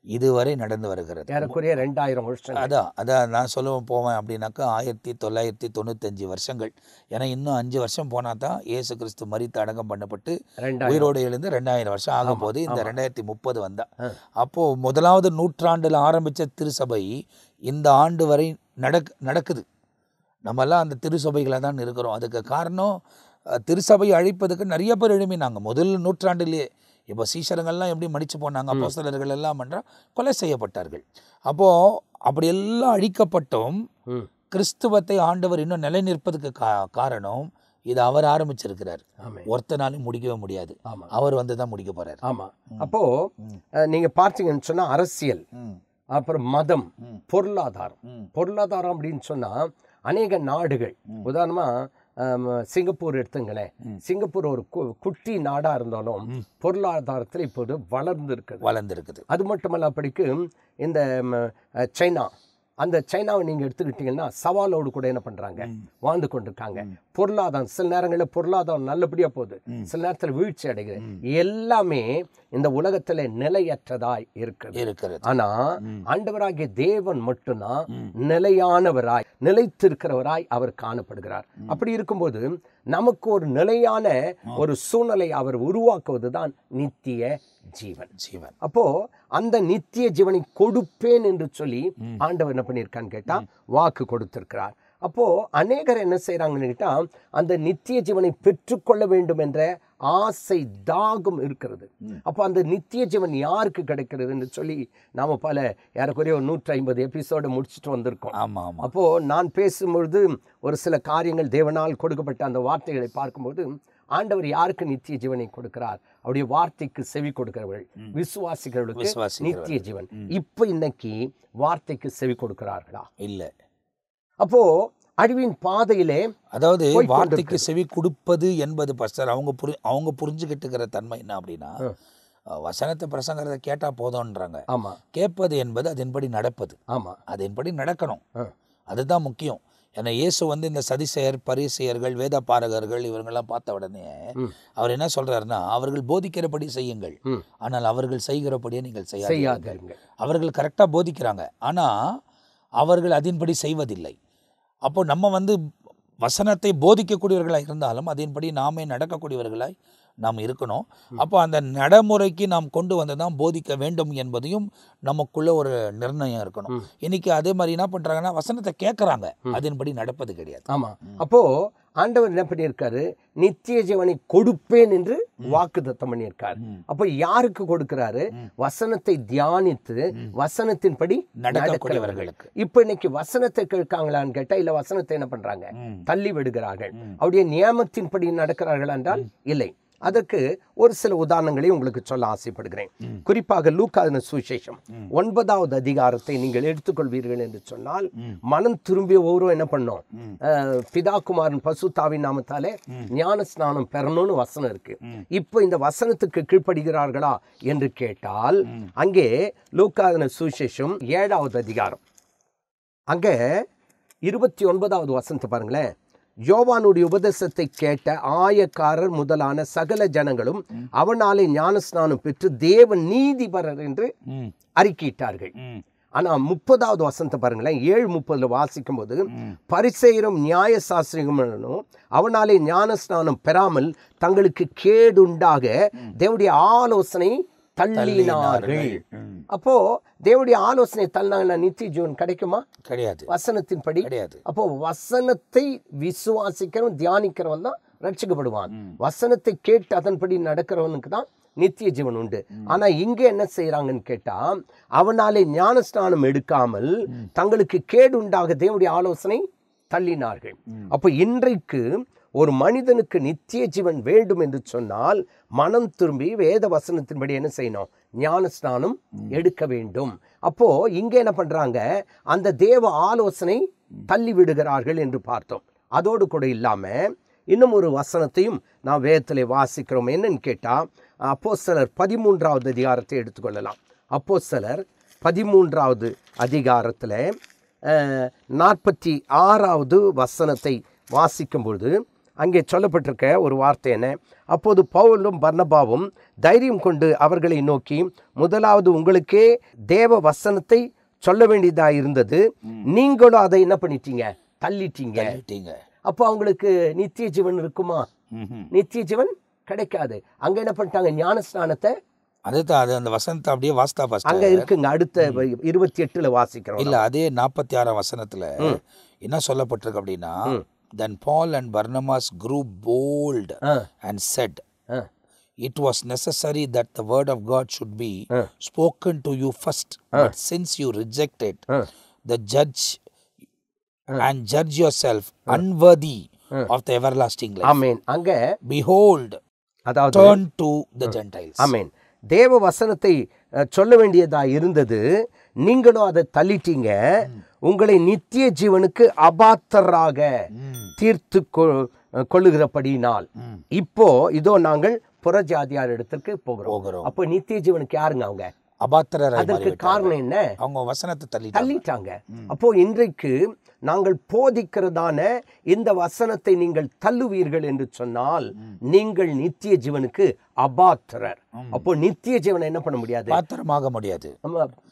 இதுவரை நடந்து வருகிறது. ஏறக்குறைய 2000 வருஷம். அதான் நான் சொல்ல போவேன் அப்படின்னாக்கா 1995 வருஷங்கள். ஏன்னா இன்னும் 5 வருஷம் போனால் தான் இயேசு கிறிஸ்து மரித்து அடக்கம் பண்ணப்பட்டு உயிரோடு எழுந்து 2000 வருஷம் ஆகும் போது இந்த 2030 வந்தா. அப்போது 1வது நூற்றாண்டில் ஆரம்பித்த திருச்சபை இந்த ஆண்டு வரை நடக்குது. நம்மெல்லாம் அந்த திருச்சபைகளை தான் இருக்கிறோம். அதுக்கு காரணம் திருச்சபையை அழிப்பதுக்கு நிறைய பேர் எழுப்பினாங்க முதல் நூற்றாண்டிலேயே. இப்போ சீஷருங்கள்லாம் எப்படி மடித்து போனாங்க, அப்போஸ்தலர்கள் எல்லாம் என்றால் கொலை செய்யப்பட்டார்கள். அப்போது அப்படியெல்லாம் அழிக்கப்பட்டும் கிறிஸ்துவத்தை ஆண்டவர் இன்னும் நிலை நிற்பதுக்கு காரணம் இது அவர் ஆரம்பிச்சிருக்கிறார். ஒருத்தனாலும் முடிக்கவே முடியாது, அவர் வந்து தான் முடிக்க போறார். ஆமாம். அப்போது நீங்கள் பார்த்தீங்கன்னு சொன்னால் அரசியல், அப்புறம் மதம், பொருளாதாரம் அப்படின்னு சொன்னால் அநேக நாடுகள், உதாரணமாக சிங்கப்பூர் எடுத்துங்களேன். சிங்கப்பூர் ஒரு குட்டி நாடாக இருந்தாலும் பொருளாதாரத்தில் இப்போது வளர்ந்துருக்குது. அது மட்டுமல்ல, அப்படிக்கு இந்த சைனாவை நீங்கள் எடுத்துக்கிட்டீங்கன்னா சவாலோடு கூட என்ன பண்ணுறாங்க, வாழ்ந்து கொண்டிருக்காங்க. பொருளாதாரம் சில நேரங்களில் பொருளாதாரம் நல்லபடியாக போகுது, சில நேரத்தில் வீழ்ச்சி அடைகிறது. எல்லாமே இந்த உலகத்தில் நிலையற்றதாய் இருக்கிறது. ஆனால் ஆண்டவராகிய தேவன் மட்டும்தான் நிலையானவராய், நிலைத்திருக்கிறவராய் அவர் காணப்படுகிறார். அப்படி இருக்கும்போது நமக்கு ஒரு நிலையான ஒரு சூழ்நிலை அவர் உருவாக்குவது தான் நித்திய ஜீவன். அப்போ அந்த நித்திய ஜீவனை கொடுப்பேன் என்று சொல்லி ஆண்டவர் என்ன பண்ணியிருக்கான்னு கேட்டா வாக்கு கொடுத்திருக்கிறார். அப்போ அநேகர் என்ன செய்யறாங்கன்னு கேட்டா அந்த நித்திய ஜீவனை பெற்றுக்கொள்ள வேண்டும் என்ற ஆசை தாகம் இருக்கிறது. அப்போ அந்த நித்திய ஜீவன் யாருக்கு கிடைக்கிறதுன்னு சொல்லி நாம ஏறக்குறைய 150 எபிசோடு முடிச்சுட்டு வந்திருக்கோம். அப்போ நான் பேசும்பொழுது ஒரு சில காரியங்கள் தேவனால் கொடுக்கப்பட்ட அந்த வார்த்தைகளை பார்க்கும்போது ஆண்டவர் யாருக்கு நித்திய ஜீவனை கொடுக்கிறார்? அவருடைய வார்த்தைக்கு செவி கொடுக்கிறவர்கள், விசுவாசிகளுக்கு நித்திய ஜீவன். இப்ப இன்னைக்கு வார்த்தைக்கு செவி கொடுக்கிறார்களா? இல்லை. அப்போ அழிவின் பாதையிலே, அதாவது வார்த்தைக்கு செவி கொடுப்பது என்பது பஸ்டர் அவங்க புரிஞ்சுக்கிட்டுக்கிற தன்மை என்ன அப்படின்னா, வசனத்தை பிரசங்கிறத கேட்டா போதும்ன்றாங்க. ஆமா. கேட்பது என்பது அதன்படி நடப்பது. ஆமா, அதன்படி நடக்கணும். அதுதான் முக்கியம். ஏன்னா இயேசு வந்து இந்த சதிசெயர், பரிசேயர்கள், வேத பாரகர்கள் இவங்கெல்லாம் பார்த்த உடனே அவர் என்ன சொல்றாருன்னா, அவர்கள் போதிக்கிறபடி செய்யுங்கள், ஆனால் அவர்கள் செய்கிறபடியே நீங்கள் செய்யாதீர்கள். அவர்கள் கரெக்டாக போதிக்கிறாங்க, ஆனால் அவர்கள் அதன்படி செய்வதில்லை. அப்போ நம்ம வந்து வசனத்தை போதிக்கக்கூடியவர்களாக இருந்தாலும் அதன்படி நாமே நடக்கக்கூடியவர்களாய் நாம் இருக்கணும். அப்போ அந்த நடைமுறைக்கு நாம் கொண்டு வந்து தான் போதிக்க வேண்டும் என்பதையும் நமக்குள்ள ஒரு நிர்ணயம் இருக்கணும். இன்னைக்கு அதே மாதிரி என்ன பண்றாங்கன்னா, வசனத்தை கேட்கறாங்க, அதன்படி நடப்பது கிடையாது. ஆமா. அப்போ ஆண்டவர் என்ன பண்ணியிருக்காரு, நித்திய ஜீவனை கொடுப்பேன் என்று வாக்குத்தத்தம் பண்ணியிருக்காரு. அப்போ யாருக்கு கொடுக்கிறாரு? வசனத்தை தியானித்து வசனத்தின்படி நடக்கக்கூடியவர்களுக்கு. இப்ப இன்னைக்கு வசனத்தை கேட்காங்களான்னு கேட்டா இல்ல, வசனத்தை என்ன பண்றாங்க, தள்ளி விடுகிறார்கள். அவருடைய நியமத்தின்படி நடக்கிறார்கள் என்றால் இல்லை. அதற்கு ஒரு சில உதாரணங்களை உங்களுக்கு சொல்ல ஆசைப்படுகிறேன். குறிப்பாக லூக்கான சுவிசேஷம் 9வது அதிகாரத்தை நீங்கள் எடுத்துக்கொள்வீர்கள் என்று சொன்னால், மனம் திரும்பிய ஒவ்வொரு என்ன பண்ணோம், பிதா குமாரன் பசுத்தாவின் நாமத்தாலே ஞான ஸ்நானம் பெறணும்னு வசனம் இருக்கு. இப்போ இந்த வசனத்துக்கு கீழ்ப்படுகிறார்களா என்று கேட்டால், அங்கே லூக்கான சுவிசேஷம் 7வது அதிகாரம் அங்கே 29வது வசனத்தை பாருங்களேன். யோவானுடைய உபதேசத்தை கேட்ட ஆயக்காரர் முதலான சகல ஜனங்களும் அவனாலே ஞானஸ்நானம் பெற்று தேவன் நீதிபரர் என்று அறிக்கையிட்டார்கள். ஆனா 30வது வசனத்தை பாருங்களேன். 7:30 வாசிக்கும் போது, பரிசேயரும் நியாய சாஸ்திரிகளும் அவனாலே ஞானஸ்நானம் பெறாமல் தங்களுக்கு கேடுண்டாக தேவனுடைய ஆலோசனை தள்ளினார்கள். அப்போ தேவனுடைய ஆலோசனை தள்ளினாங்கன்னா நித்திய ஜீவன் கிடைக்குமா? கிடையாது. வசனத்தின்படி கிடையாது. அப்போ வசனத்தை விசுவாசிக்கிறவன், தியானிக்கிறவன் தான் ரட்சிக்கப்படுவான். வசனத்தை கேட்டு அதன்படி நடக்கிறவனுக்கு தான் நித்திய ஜீவன் உண்டு. ஆனா இங்க என்ன செய்யறாங்கன்னு கேட்டா, அவனாலே ஞானஸ்நானம் எடுக்காமல் தங்களுக்கு கேடு உண்டாக தேவனுடைய ஆலோசனை தள்ளினார்கள். அப்போ இன்றைக்கு ஒரு மனிதனுக்கு நித்திய ஜீவன் வேண்டும் என்று சொன்னால் மனம் திரும்பி வேத வசனத்தின்படி என்ன செய்யணும்? ஞான ஸ்நானம் எடுக்க வேண்டும். அப்போ இங்க என்ன பண்றாங்க? அந்த தேவ ஆலோசனை தள்ளி விடுகிறார்கள் என்று பார்த்தோம். அதோடு கூட இல்லாம இன்னும் ஒரு வசனத்தையும் நாம் வேதத்திலே வாசிக்கிறோம். என்னன்னு கேட்டா, அப்போஸ்தலர் 13வது அதிகாரத்தை எடுத்துக்கொள்ளலாம். அப்போஸ்தலர் 13வது அதிகாரத்தில் 46வது வசனத்தை வாசிக்கும்பொழுது அங்கே சொல்லப்பட்டிருக்க ஒரு வார்த்தை என்ன? அப்போது பவுலும் பர்னபாவும் தைரியம் கொண்டு அவர்களை நோக்கி, முதலாவது உங்களுக்கே தேவ வசனத்தை சொல்ல வேண்டியதாக இருந்தது, நீங்களும் அதை என்ன பண்ணிட்டீங்க? தள்ளிட்டீங்க. அப்போ அவங்களுக்கு நித்திய ஜீவன் இருக்குமா? நித்திய ஜீவன் கிடைக்காது. அங்க என்ன பண்ணிட்டாங்க? ஞான ஸ்நானத்தை அதுதான் அந்த வசனத்தை அப்படியே வாஸ்தா அங்க இருக்குங்க. அடுத்த 28ல வாசிக்கிறோம். இல்ல, அதே 46ஆம் வசனத்துல என்ன சொல்லப்பட்டிருக்கு அப்படின்னா, then Paul and Barnabas grew bold and said, it was necessary that the word of God should be spoken to you first, but since you rejected the judge and judge yourself unworthy of the everlasting life, amen, அங்க behold, அதாவது turn to the Gentiles. amen, தேவ வசனத்தை சொல்ல வேண்டியதா இருந்தது, நீங்களும் அதை தள்ளிட்டீங்க. உங்களை நித்திய ஜீவனுக்கு அபாத்தராக தீர்த்து கொள்ளுகிறபடியினால் இப்போ இதோ நாங்கள் புறஜாதியார் இடத்திற்கு போகிறோம். அப்போ நித்திய ஜீவனுக்கு யாருங்க? அவங்க அபாத்திரர். அதற்கு காரணம் என்ன? அவங்க வசனத்தை தள்ளிட்டாங்க. அப்போ இன்றைக்கு நாங்கள் போதிக்கிறதான இந்த வசனத்தை நீங்கள் தள்ளுவீர்கள் என்று சொன்னால் நீங்கள் நித்திய ஜீவனுக்கு அபாத்திரர். அப்போ நித்திய ஜீவனை என்ன பண்ண முடியாது? பாத்திரமாக முடியாது,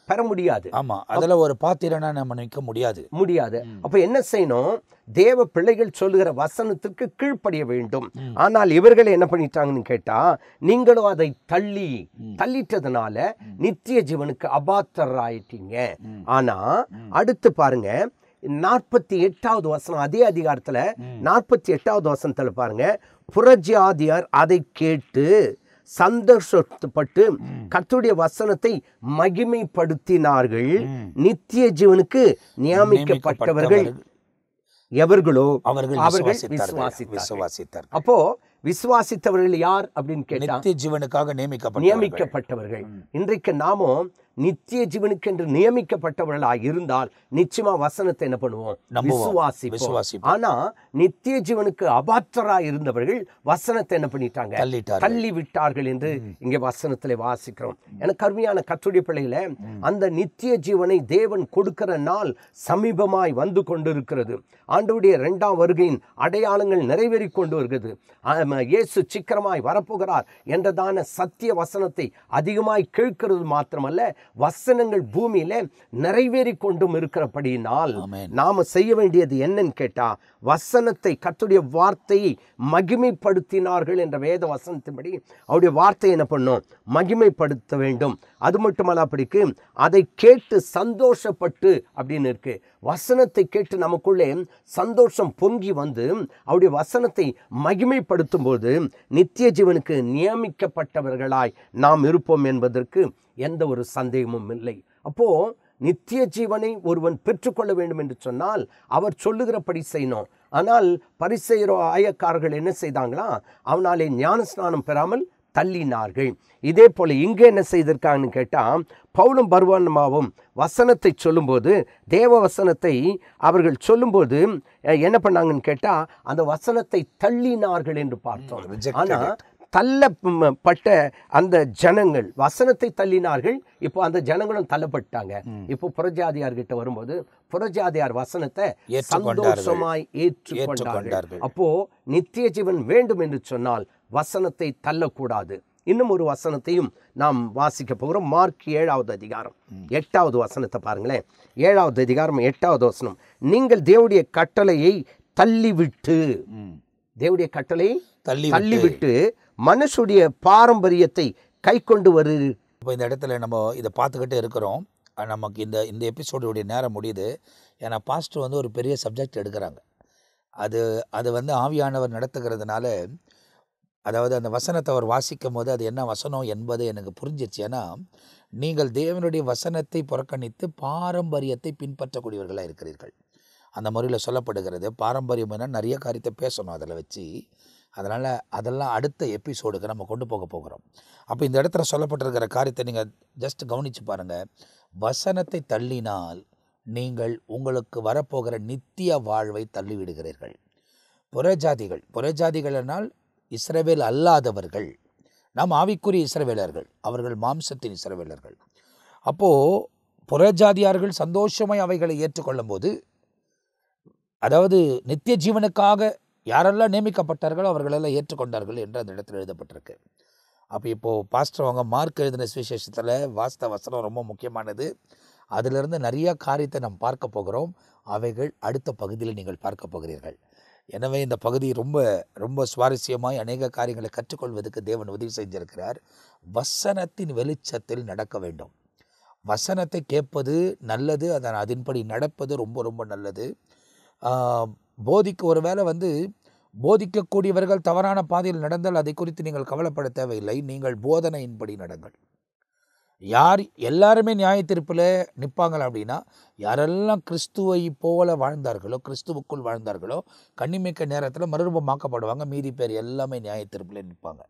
பெற முடியாது. ஆமா, அதுல ஒரு பாத்திரனா நம்ம நிற்க முடியாது. அப்ப என்ன செய்யணும்? தேவ பிள்ளைகள் சொல்லுகிற வசனத்துக்கு கீழ்ப்படிய வேண்டும். ஆனால் இவர்கள் என்ன பண்ணிட்டாங்கன்னு கேட்டா, நீங்களும் அதை தள்ளிட்டதுனால நித்திய ஜீவனுக்கு அபாத்திரர் ஆயிட்டீங்க. ஆனா அடுத்து பாருங்க, 48வது வசனம், அதே அதிகாரத்துல 48வது வசனத்துல பாருங்க, புறஜாதியார் அதை கேட்டு சந்தோஷப்பட்டு கர்த்தருடைய வசனத்தை மகிமைப்படுத்தினார்கள். நித்திய ஜீவனுக்கு நியமிக்கப்பட்டவர்கள் எவர்களோ அவர்கள் விசுவாசித்தார். அப்போ விசுவாசித்தவர்கள் யார் அப்படின்னு கேட்டா, நித்திய ஜீவனுக்காக நியமிக்கப்பட்டவர்கள். இன்றைக்கு நாமும் நித்திய ஜீவனுக்கு என்று நியமிக்கப்பட்டவர்களாக இருந்தால் நிச்சயமா வசனத்தை என்ன பண்ணுவோம்? விசுவாசிப்போம். ஆனா நித்திய ஜீவனுக்கு அபாத்திரராய் இருந்தவர்கள் வசனத்தை என்ன பண்ணிட்டாங்க? தள்ளி விட்டார்கள் என்று இங்கே வசனத்திலே வாசிக்கிறோம். எனக்கு அருமையான கர்த்தருடைய பிள்ளைகளே, அந்த நித்திய ஜீவனை தேவன் கொடுக்கிற நாள் சமீபமாய் வந்து கொண்டிருக்கிறது. ஆண்டவருடைய 2ஆம் வருகையின் அடையாளங்கள் நிறைவேறி கொண்டு வருகிறது. இயேசு சீக்கிரமாய் வரப்போகிறார் என்றதான சத்திய வசனத்தை அதிகமாய் கேட்கிறது மாத்திரமல்ல, வசனங்கள் பூமியில நிறைவேறி கொண்டும் இருக்கிறபடியினால் நாம செய்ய வேண்டியது என்னன்னு கேட்டா, வசனத்தை, கர்த்தருடைய வார்த்தையை மகிமைப்படுத்தினார்கள் என்ற வேத வசனத்தின்படி அவருடைய வார்த்தையை என்ன பண்ணும்? மகிமைப்படுத்த வேண்டும். அது மட்டுமல்ல, அப்படிக்கு அதை கேட்டு சந்தோஷப்பட்டு அப்படின்னு இருக்கு. வசனத்தை கேட்டு நமக்குள்ளே சந்தோஷம் பொங்கி வந்து அவருடைய வசனத்தை மகிமைப்படுத்தும் போது நித்திய ஜீவனுக்கு நியமிக்கப்பட்டவர்களாய் நாம் இருப்போம் என்பதற்கு எந்த ஒரு சந்தேகமும் இல்லை. அப்போ நித்திய ஜீவனை ஒருவன் பெற்றுக்கொள்ள வேண்டும் என்று சொன்னால் அவர் சொல்லுகிறபடி செய்யணும். ஆனால் பரிசேயரோ ஆயக்காரர்கள் என்ன செய்தாங்களா? அவனாலே ஞான ஸ்நானம் பெறாமல் தள்ளினார்கள். இதே போல இங்கே என்ன செய்திருக்காங்கன்னு கேட்டா, பவுலும் பர்னபாவும் வசனத்தை சொல்லும்போது, தேவ வசனத்தை அவர்கள் சொல்லும்போது என்ன பண்ணாங்கன்னு கேட்டா, அந்த வசனத்தை தள்ளினார்கள் என்று பார்த்தோம். ஆனா தள்ளப்பட்ட அந்த ஜனங்கள் வசனத்தை தள்ளினார்கள். இப்போ அந்த ஜனங்களும் தள்ளப்பட்டாங்க. இப்போ புறஜாதியார்கிட்ட வரும்போது புறஜாதியார் வசனத்தை சந்தோஷமாய் ஏற்றுக்கொண்டார்கள். அப்போ நித்திய ஜீவன் வேண்டும் என்று சொன்னால் வசனத்தை தள்ளக்கூடாது. இன்னும் ஒரு வசனத்தையும் நாம் வாசிக்க போகிறோம். மார்க் 7வது அதிகாரம் 8வது வசனத்தை பாருங்களேன். 7வது அதிகாரம் 8வது வசனம், நீங்கள் தேவனுடைய கட்டளையை தள்ளிவிட்டு, தேவனுடைய கட்டளையை தள்ளிவிட்டு மனுஷுடைய பாரம்பரியத்தை கை கொண்டு வரு. இப்போ இந்த இடத்துல நம்ம இதை பார்த்துக்கிட்டே இருக்கிறோம். நமக்கு இந்த எபிசோடுடைய நேரம் முடியுது. ஏன்னா பாஸ்டர் வந்து ஒரு பெரிய சப்ஜெக்ட் எடுக்கிறாங்க. அது வந்து ஆவியானவர் நடத்துகிறதுனால, அதாவது அந்த வசனத்தை அவர் வாசிக்கும் போது அது என்ன வசனம் என்பது எனக்கு புரிஞ்சிருச்சு. ஏன்னா நீங்கள் தேவனுடைய வசனத்தை புறக்கணித்து பாரம்பரியத்தை பின்பற்றக்கூடியவர்களாக இருக்கிறீர்கள். அந்த முறையில் சொல்லப்படுகிறது. பாரம்பரியம்னா நிறைய காரியத்தை பேசணும் அதில் வச்சு. அதனால் அதெல்லாம் அடுத்த எபிசோடுக்கு நம்ம கொண்டு போகிறோம். அப்போ இந்த இடத்துல சொல்லப்பட்டிருக்கிற காரியத்தை நீங்கள் ஜஸ்ட் கவனித்து பாருங்கள். வசனத்தை தள்ளினால் நீங்கள் உங்களுக்கு வரப்போகிற நித்திய வாழ்வை தள்ளிவிடுகிறீர்கள். புறஜாதிகள்னால் இஸ்ரவேல் அல்லாதவர்கள். நாம் ஆவிக்குரிய இஸ்ரவேலர்கள், அவர்கள் மாம்சத்தின் இஸ்ரவேலர்கள். அப்போது புறஜாதியார்கள் சந்தோஷமாய் அவைகளை ஏற்றுக்கொள்ளும் போது, அதாவது நித்திய ஜீவனுக்காக யாரெல்லாம் நியமிக்கப்பட்டார்களோ அவர்களெல்லாம் ஏற்றுக்கொண்டார்கள் என்று அந்த இடத்துல எழுதப்பட்டிருக்கு. அப்போ இப்போது பாஸ்டர் அவங்க மார்க் எழுதின சுவிசேஷத்தில் வாஸ்த வசனம் ரொம்ப முக்கியமானது. அதிலிருந்து நிறைய காரியத்தை நாம் பார்க்க போகிறோம். அவைகள் அடுத்த பகுதியில் நீங்கள் பார்க்க போகிறீர்கள். எனவே இந்த பகுதி ரொம்ப ரொம்ப சுவாரஸ்யமாய் அநேக காரியங்களை கற்றுக்கொள்வதற்கு தேவன் உதவி செஞ்சிருக்கிறார். வசனத்தின் வெளிச்சத்தில் நடக்க வேண்டும். வசனத்தை கேட்பது நல்லது, அதன்படி நடப்பது ரொம்ப ரொம்ப நல்லது. ஒருவேளை போதிக்கக்கூடியவர்கள் தவறான பாதையில் நடந்தால் அதை குறித்து நீங்கள் கவலைப்பட தேவையில்லை. நீங்கள் போதனையின்படி நடங்கள். எல்லாருமே நியாய தீர்ப்பில் நிற்பாங்களா அப்படின்னா, யாரெல்லாம் கிறிஸ்துவை போல வாழ்ந்தார்களோ, கிறிஸ்துவுக்குள் வாழ்ந்தார்களோ, கன்னிமிக்க நேரத்தில் மறுரூபமாக்கப்படுவாங்க. மீதி பேர் எல்லாமே நியாய தீர்ப்பில் நிற்பாங்க.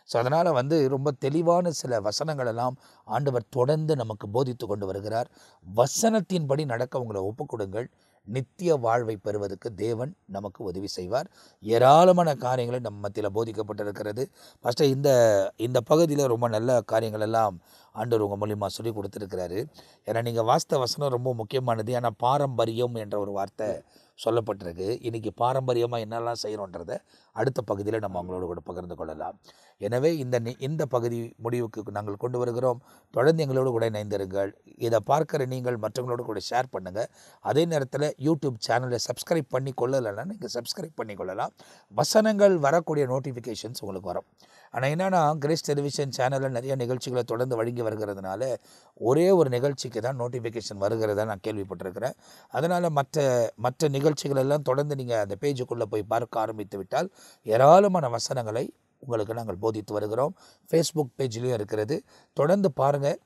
ஸோ அதனால் ரொம்ப தெளிவான சில வசனங்கள் எல்லாம் ஆண்டவர் தொடர்ந்து நமக்கு போதித்து கொண்டு வருகிறார். வசனத்தின்படி நடக்க உங்களை ஒப்புக்கொடுங்கள். நித்திய வாழ்வை பெறுவதற்கு தேவன் நமக்கு உதவி செய்வார். ஏராளமான காரியங்களை நம்ம மத்தியில் போதிக்கப்பட்டிருக்கிறது. ஃபஸ்ட்டு இந்த பகுதியில் ரொம்ப நல்ல காரியங்கள் எல்லாம் ஆண்டவர் உங்கள் மூலியமாக சொல்லி கொடுத்துருக்கிறாரு. ஏன்னா நீங்கள் வாஸ்த வசனம் ரொம்ப முக்கியமானது. ஏன்னா பாரம்பரியம் என்ற ஒரு வார்த்தை சொல்லப்பட்டிருக்கு. இன்றைக்கி பாரம்பரியமாக என்னெல்லாம் செய்கிறோன்றதை அடுத்த பகுதியில் நம்ம அவங்களோட கூட பகிர்ந்து கொள்ளலாம். எனவே இந்த பகுதி முடிவுக்கு நாங்கள் கொண்டு வருகிறோம். தொடர்ந்து எங்களோடு கூட இணைந்திருங்கள். இதை பார்க்குற நீங்கள் மற்றவங்களோட கூட ஷேர் பண்ணுங்கள். அதே நேரத்தில் யூடியூப் சேனலை சப்ஸ்கிரைப் பண்ணி கொள்ளலைன்னா நீங்கள் சப்ஸ்கிரைப் பண்ணி கொள்ளலாம். வசனங்கள் வரக்கூடிய நோட்டிஃபிகேஷன்ஸ் உங்களுக்கு வரும். ஆனால் என்னென்னா, கிரேஸ் டெலிவிஷன் சேனலில் நிறைய நிகழ்ச்சிகளை தொடர்ந்து வழங்கி வருகிறதுனால ஒரே ஒரு நிகழ்ச்சிக்கு தான் நோட்டிஃபிகேஷன் வருகிறதா நான் கேள்விப்பட்டிருக்கிறேன். அதனால் மற்ற நிகழ்ச்சிகளெல்லாம் தொடர்ந்து நீங்கள் அந்த பேஜுக்குள்ளே போய் பார்க்க ஆரம்பித்து விட்டால் ஏராளமான வசனங்களை உங்களுக்கு நாங்கள் போதித்து வருகிறோம். ஃபேஸ்புக் பேஜ்லேயும் இருக்கிறது. தொடர்ந்து பாருங்கள்.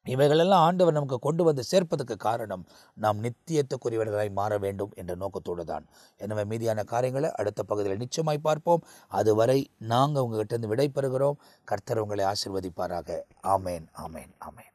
இவைகளெல்லாம் ஆண்டவர் நமக்கு கொண்டு வந்து சேர்ப்பதற்கு காரணம் நாம் நித்தியத்துக்குரியவர்களாய் மாற வேண்டும் என்ற நோக்கத்தோடு தான். எனவே மீதியான காரியங்களை அடுத்த பகுதியில் நிச்சயமாய் பார்ப்போம். அதுவரை நாங்கள் உங்கள்கிட்ட இருந்து விடை பெறுகிறோம். கர்த்தர் உங்களை ஆசீர்வதிப்பாராக. ஆமேன், ஆமேன், ஆமேன்.